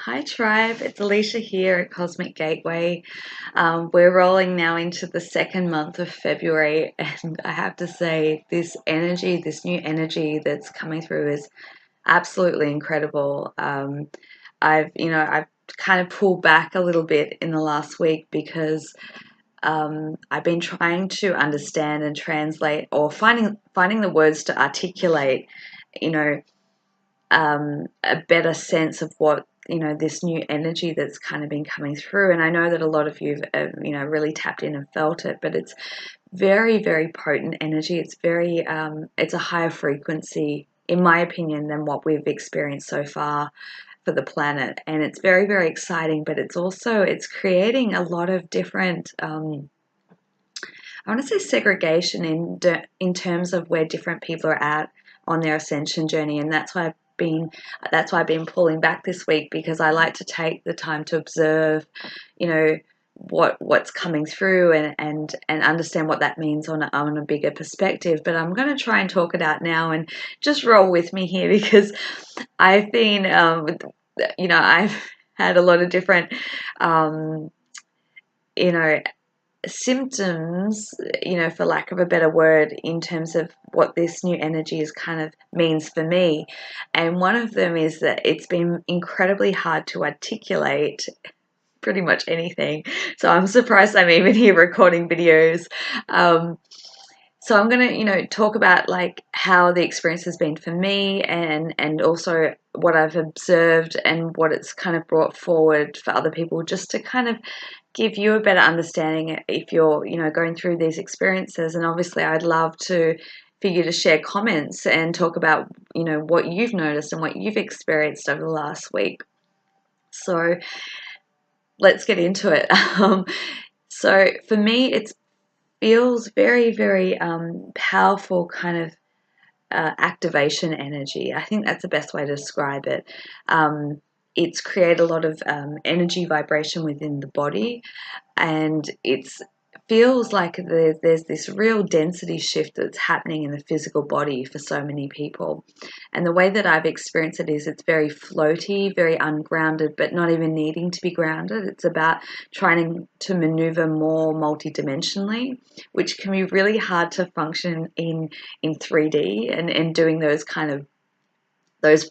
Hi Tribe, it's Alicia here at Cosmic Gateway. We're rolling now into the second month of February, and I have to say, this energy, this new energy that's coming through is absolutely incredible. I've kind of pulled back a little bit in the last week because I've been trying to understand and translate, or finding the words to articulate, you know, a better sense of what this new energy that's kind of been coming through. And I know that a lot of you've really tapped in and felt it, but it's very, very potent energy. It's very it's a higher frequency, in my opinion, than what we've experienced so far for the planet. And it's very, very exciting, but it's creating a lot of different I want to say segregation in terms of where different people are at on their ascension journey. And that's why I've been pulling back this week, because I like to take the time to observe, what's coming through, and understand what that means on a bigger perspective. But I'm going to try and talk it out now, and just roll with me here, because I've been I've had a lot of different you know symptoms, for lack of a better word, in terms of what this new energy is kind of means for me. And one of them is that it's been incredibly hard to articulate pretty much anything. So I'm surprised I'm even here recording videos. So I'm going to, talk about like how the experience has been for me, and also what I've observed and what it's kind of brought forward for other people, just to kind of give you a better understanding if you're, going through these experiences. And obviously I'd love for you to share comments and talk about, what you've noticed and what you've experienced over the last week. So let's get into it. So for me, it feels very, very powerful kind of activation energy. I think that's the best way to describe it. It's created a lot of energy vibration within the body, and it feels like there's this real density shift that's happening in the physical body for so many people. And the way that I've experienced it is it's very floaty, very ungrounded, but not even needing to be grounded. It's about trying to maneuver more multidimensionally, which can be really hard to function in 3D, and doing those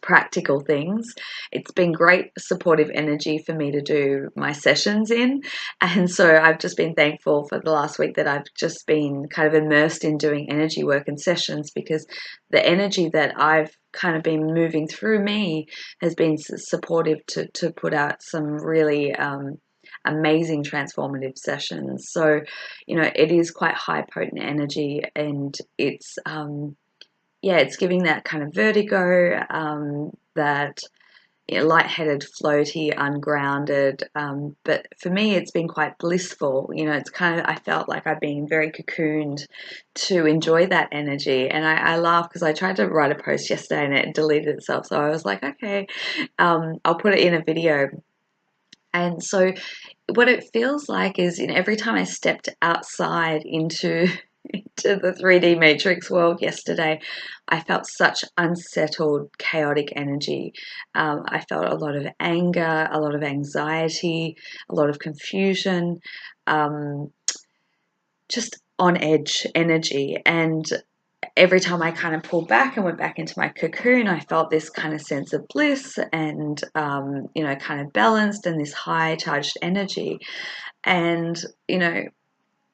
practical things. It's been great supportive energy for me to do my sessions in. And so I've just been thankful for the last week that I've just been kind of immersed in doing energy work and sessions, because the energy that I've kind of been moving through me has been supportive to put out some really amazing transformative sessions. So, it is quite high potent energy, and it's giving that kind of vertigo, that lightheaded, floaty, ungrounded. But for me, it's been quite blissful. It's kind of, I felt like I've been very cocooned to enjoy that energy. And I laugh because I tried to write a post yesterday and it deleted itself. So I was like, okay, I'll put it in a video. And so what it feels like is, every time I stepped outside into the 3D matrix world yesterday, I felt such unsettled, chaotic energy. I felt a lot of anger, a lot of anxiety, a lot of confusion, just on edge energy. And every time I kind of pulled back and went back into my cocoon, I felt this kind of sense of bliss and, kind of balanced, and this high charged energy. And,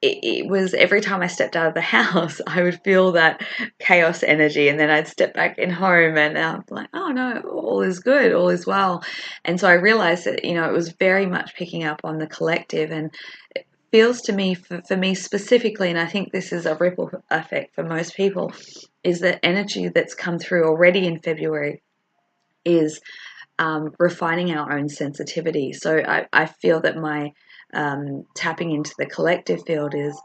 it was every time I stepped out of the house, I would feel that chaos energy, and then I'd step back in home and I'm like, oh no, all is good, all is well. And so I realized that, it was very much picking up on the collective, and it feels to me, for me specifically, and I think this is a ripple effect for most people, is that energy that's come through already in February is refining our own sensitivity. So I feel that my tapping into the collective field is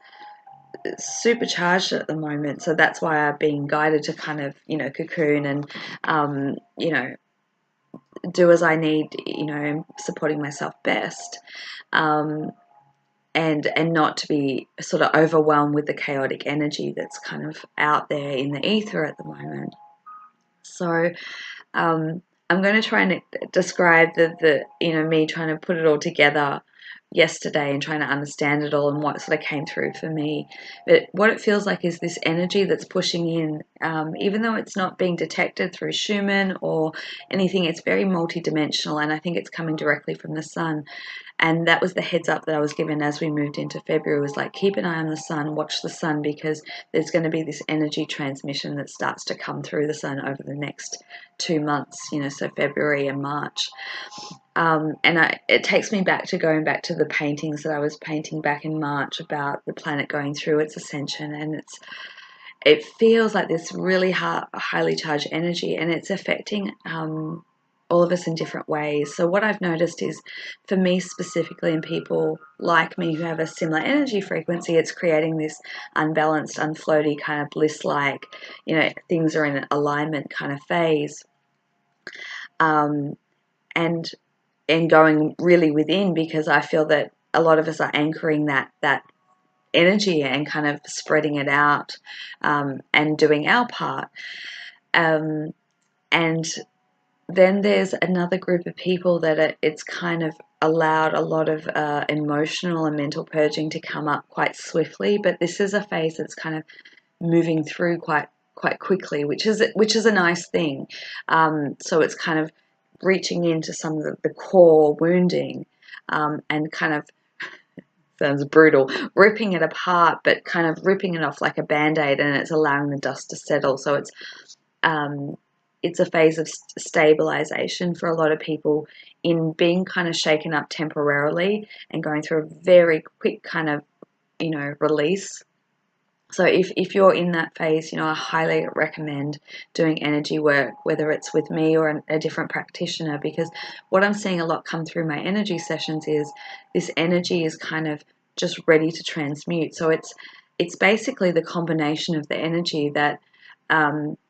supercharged at the moment. So that's why I've been guided to kind of, cocoon and, do as I need, supporting myself best. And not to be sort of overwhelmed with the chaotic energy that's kind of out there in the ether at the moment. So I'm going to try and describe the me trying to put it all together yesterday and trying to understand it all and what sort of came through for me. But what it feels like is this energy that's pushing in, even though it's not being detected through Schumann or anything, it's very multidimensional, and I think it's coming directly from the sun. And that was the heads up that I was given as we moved into February, was like, keep an eye on the sun, watch the sun, because there's going to be this energy transmission that starts to come through the sun over the next 2 months, so February and March. It takes me back to going back to the paintings that I was painting back in March about the planet going through its ascension, and it feels like this really highly charged energy, and it's affecting all of us in different ways. So what I've noticed is, for me specifically, and people like me who have a similar energy frequency, it's creating this unbalanced, unfloaty kind of bliss-like, things are in an alignment kind of phase. And going really within, because I feel that a lot of us are anchoring that energy and kind of spreading it out, and doing our part. And then there's another group of people that it's kind of allowed a lot of emotional and mental purging to come up quite swiftly, but this is a phase that's kind of moving through quite quickly, which is a nice thing. So it's kind of reaching into some of the core wounding, and kind of, sounds brutal, ripping it apart, but kind of ripping it off like a band-aid, and it's allowing the dust to settle. So it's a phase of stabilization for a lot of people, in being kind of shaken up temporarily and going through a very quick kind of release. So if you're in that phase, I highly recommend doing energy work, whether it's with me or a different practitioner, because what I'm seeing a lot come through my energy sessions is this energy is kind of just ready to transmute. So it's basically the combination of the energy that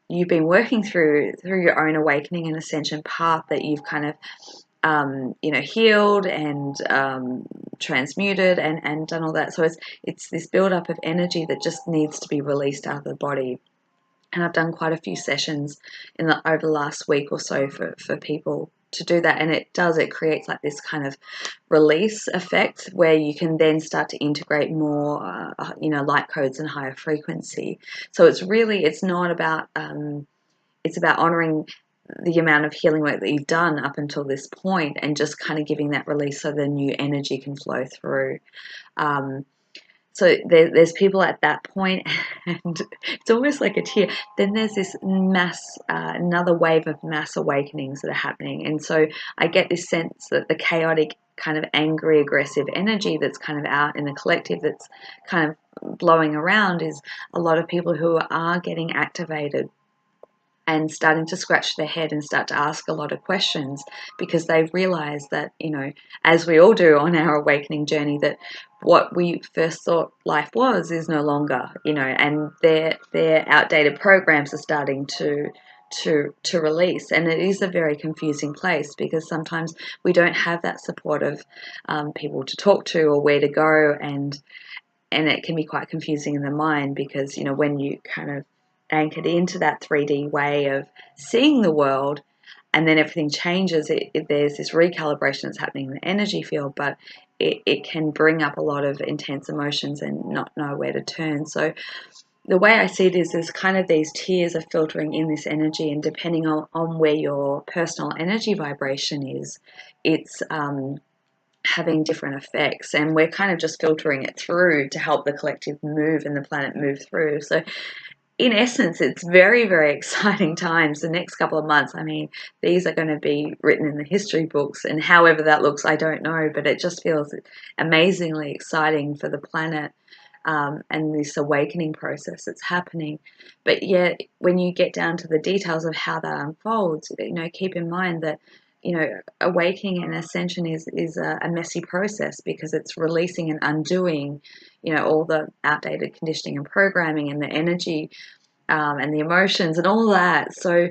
you've been working through your own awakening and ascension path, that you've kind of healed and transmuted and done all that. So it's this build-up of energy that just needs to be released out of the body. And I've done quite a few sessions over the last week or so for people to do that, and it creates like this kind of release effect where you can then start to integrate more light codes and higher frequency. So it's not about it's about honoring the amount of healing work that you've done up until this point, and just kind of giving that release so the new energy can flow through. So there's people at that point, and it's almost like a tear. Then there's this another wave of mass awakenings that are happening. And so I get this sense that the chaotic, kind of angry, aggressive energy that's kind of out in the collective, that's kind of blowing around, is a lot of people who are getting activated and starting to scratch their head and start to ask a lot of questions, because they've realized that, as we all do on our awakening journey, that what we first thought life was is no longer, and their outdated programs are starting to release. And it is a very confusing place, because sometimes we don't have that support of people to talk to or where to go, and it can be quite confusing in the mind, because when you kind of anchored into that 3D way of seeing the world, and then everything changes, there's this recalibration that's happening in the energy field, but it can bring up a lot of intense emotions and not know where to turn. So the way I see it is, there's kind of these tiers of filtering in this energy, and depending on where your personal energy vibration is, it's having different effects, and we're kind of just filtering it through to help the collective move and the planet move through. So in essence, it's very, very exciting times. The next couple of months, I mean, these are going to be written in the history books, and however that looks, I don't know, but it just feels amazingly exciting for the planet, and this awakening process that's happening. But yet, when you get down to the details of how that unfolds, keep in mind that awakening and ascension is a messy process, because it's releasing and undoing, all the outdated conditioning and programming and the energy, and the emotions and all that. So,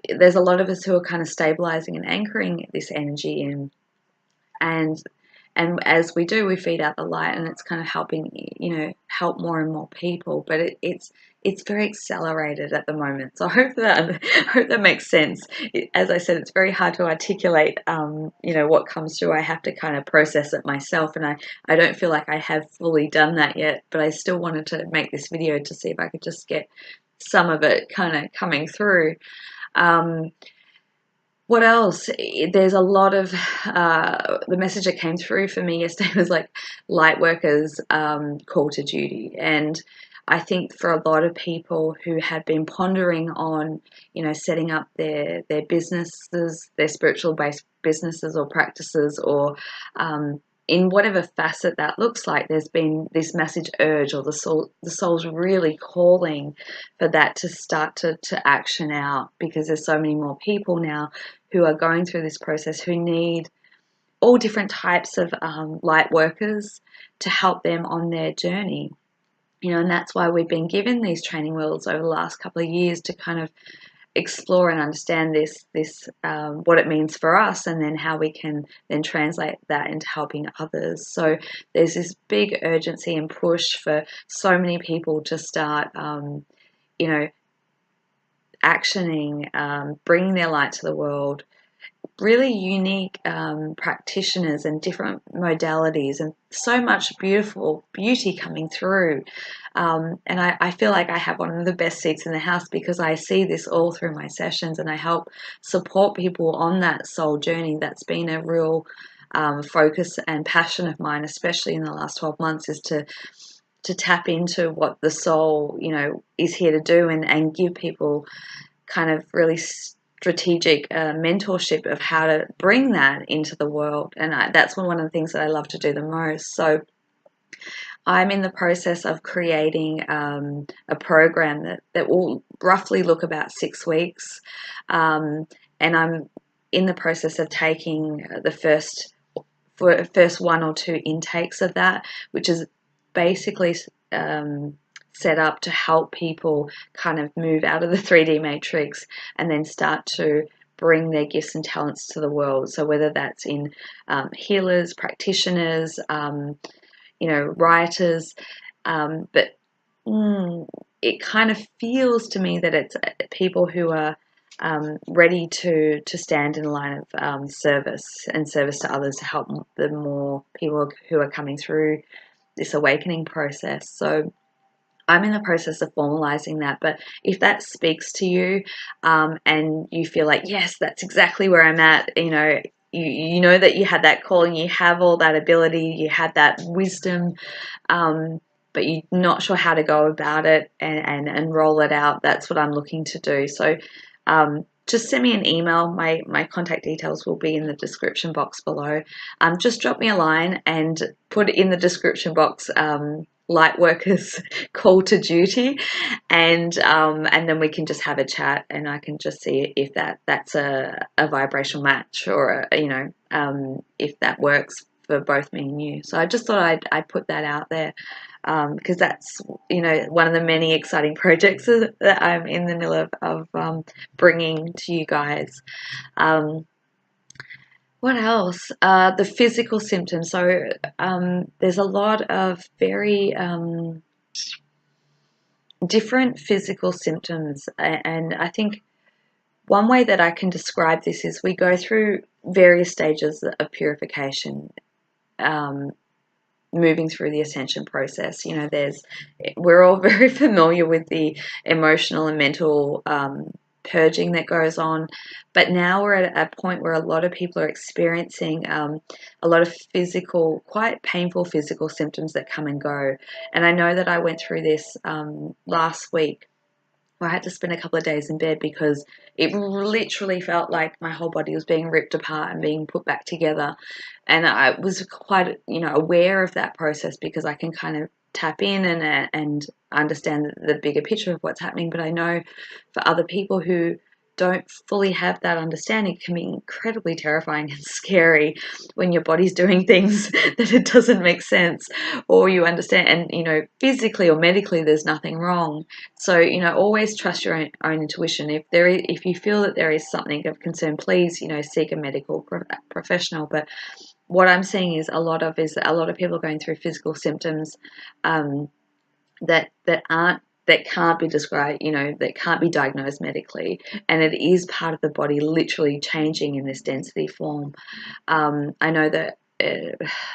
there's a lot of us who are kind of stabilizing and anchoring this energy in, and as we do, we feed out the light, and it's kind of helping, help more and more people. But it's it's very accelerated at the moment. So I hope that makes sense. As I said, it's very hard to articulate, you know, what comes through. I have to kind of process it myself, and I don't feel like I have fully done that yet, but I still wanted to make this video to see if I could just get some of it kind of coming through. What else? There's a lot of the message that came through for me yesterday was like light workers call to duty. And I think for a lot of people who have been pondering on, you know, setting up their businesses, their spiritual based businesses or practices, or in whatever facet that looks like, there's been this message urge, or the soul's really calling for that to start to action out, because there's so many more people now who are going through this process who need all different types of light workers to help them on their journey. You know, and that's why we've been given these training wheels over the last couple of years to kind of explore and understand this what it means for us, and then how we can then translate that into helping others. So there's this big urgency and push for so many people to start, you know, actioning, bringing their light to the world. Really unique practitioners and different modalities, and so much beauty coming through. And I feel like I have one of the best seats in the house, because I see this all through my sessions, and I help support people on that soul journey. That's been a real focus and passion of mine, especially in the last 12 months, is to tap into what the soul, you know, is here to do, and give people kind of really strategic mentorship of how to bring that into the world. And that's one of the things that I love to do the most. So I'm in the process of creating a program that will roughly look about 6 weeks, and I'm in the process of taking the first one or two intakes of that, which is basically set up to help people kind of move out of the 3D matrix and then start to bring their gifts and talents to the world. So whether that's in healers, practitioners, you know, writers, but it kind of feels to me that it's people who are ready to stand in the line of service to others, to help the more people who are coming through this awakening process. So I'm in the process of formalizing that. But if that speaks to you, and you feel like, yes, that's exactly where I'm at, you know, you know that you had that calling, you have all that ability, you had that wisdom, but you're not sure how to go about it and roll it out, that's what I'm looking to do. So just send me an email. My contact details will be in the description box below. Just drop me a line and put in the description box light workers call to duty, and then we can just have a chat, and I can just see if that's a vibrational match, or you know, if that works for both me and you. So I just thought I'd put that out there, because that's, you know, one of the many exciting projects that I'm in the middle of bringing to you guys. What else? The physical symptoms. So there's a lot of very different physical symptoms, and I think one way that I can describe this is we go through various stages of purification, moving through the ascension process. You know, we're all very familiar with the emotional and mental purging that goes on, but now we're at a point where a lot of people are experiencing a lot of physical, quite painful physical symptoms that come and go. And I know that I went through this last week, where I had to spend a couple of days in bed, because it literally felt like my whole body was being ripped apart and being put back together. And I was quite, you know, aware of that process, because I can kind of tap in and understand the bigger picture of what's happening. But I know for other people who don't fully have that understanding, it can be incredibly terrifying and scary when your body's doing things that it doesn't make sense, or you understand, and you know, physically or medically there's nothing wrong. So, you know, always trust your own intuition. If you feel that there is something of concern, please, you know, seek a medical professional. But what I'm seeing is a lot of people going through physical symptoms that aren't that can't be described, you know, that can't be diagnosed medically, and it is part of the body literally changing in this density form. I know that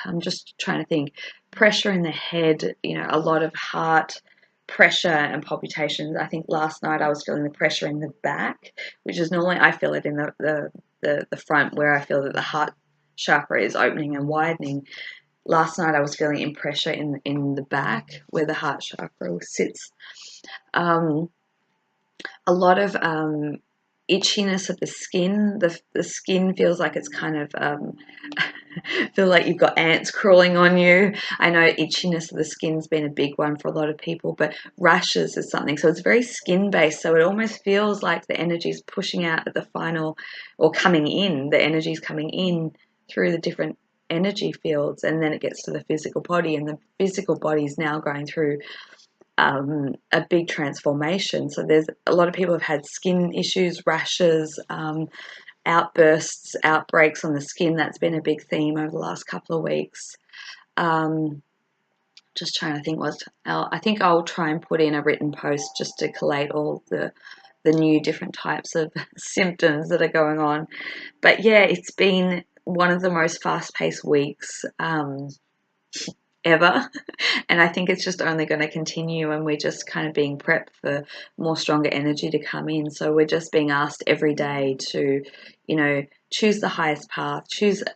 I'm just trying to think, pressure in the head, you know, a lot of heart pressure and palpitations. I think last night I was feeling the pressure in the back, which is normally I feel it in the front, where I feel that the heart chakra is opening and widening. Last night I was feeling in pressure in the back where the heart chakra sits. A lot of itchiness of the skin. The skin feels like it's kind of feel like you've got ants crawling on you. I know itchiness of the skin's been a big one for a lot of people, but rashes is something. So it's very skin based. So it almost feels like the energy is pushing out at the final, or coming in. The energy is coming in through the different energy fields, and then it gets to the physical body, and the physical body is now going through a big transformation. So there's a lot of people have had skin issues, rashes, outbursts, outbreaks on the skin. That's been a big theme over the last couple of weeks. Just trying to think I think I'll try and put in a written post just to collate all the new different types of symptoms that are going on. But yeah, it's been one of the most fast-paced weeks ever, and I think it's just only going to continue, and we're just kind of being prepped for more stronger energy to come in. So we're just being asked every day to, you know, choose the highest path,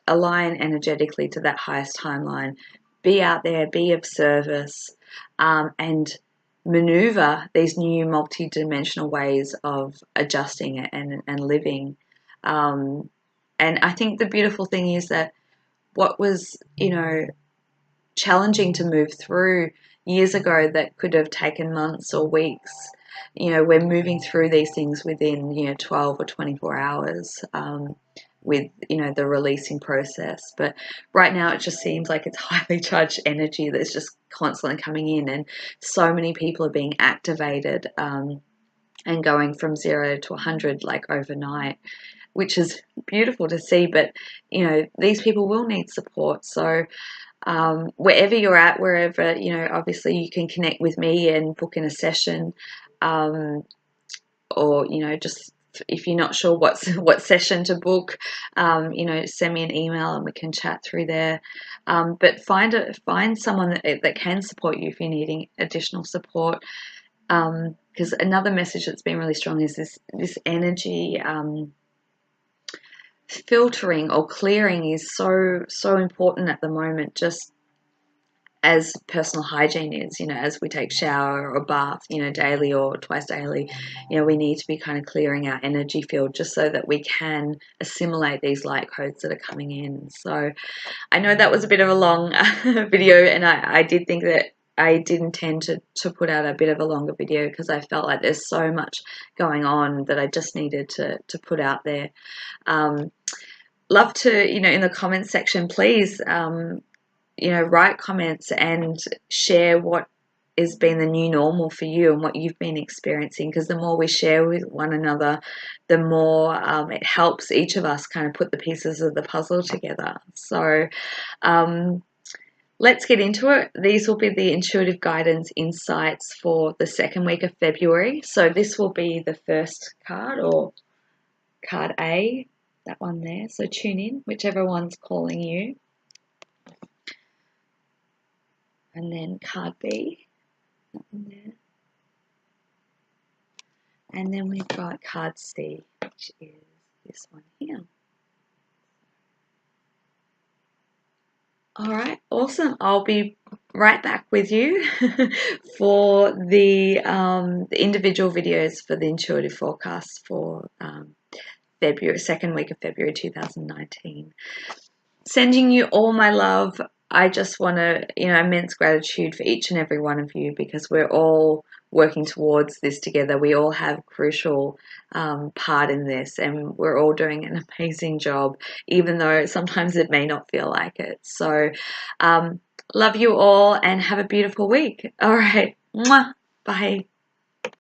align energetically to that highest timeline, be out there, be of service, and maneuver these new multi-dimensional ways of adjusting and living. And I think the beautiful thing is that what was, you know, challenging to move through years ago, that could have taken months or weeks, you know, we're moving through these things within, you know, 12 or 24 hours, with, you know, the releasing process. But right now it just seems like it's highly charged energy that's just constantly coming in, and so many people are being activated, and going from 0 to 100 like overnight, which is beautiful to see. But, you know, these people will need support. So wherever you're at, wherever, you know, obviously you can connect with me and book in a session, or, you know, just if you're not sure what session to book, you know, send me an email and we can chat through there. But find someone that can support you if you're needing additional support. Because another message that's been really strong is this energy filtering or clearing is so important at the moment, just as personal hygiene is, you know, as we take shower or bath, you know, daily or twice daily, you know, we need to be kind of clearing our energy field just so that we can assimilate these light codes that are coming in. So I know that was a bit of a long video, and I did think that I did intend to put out a bit of a longer video, because I felt like there's so much going on that I just needed to put out there. Love to, you know, in the comments section, please, you know, write comments and share what has been the new normal for you and what you've been experiencing, because the more we share with one another, the more it helps each of us kind of put the pieces of the puzzle together. So let's get into it. These will be the intuitive guidance insights for the second week of February. So this will be the first card, or card A, that one there. So tune in, whichever one's calling you. And then card B, that one there. And then we've got card C, which is this one here. All right, awesome. I'll be right back with you for the individual videos for the intuitive forecast for February, second week of February 2019. Sending you all my love. I just want to, you know, immense gratitude for each and every one of you, because we're all working towards this together. We all have crucial part in this, and we're all doing an amazing job, even though sometimes it may not feel like it. So love you all and have a beautiful week. All right. Mwah. Bye.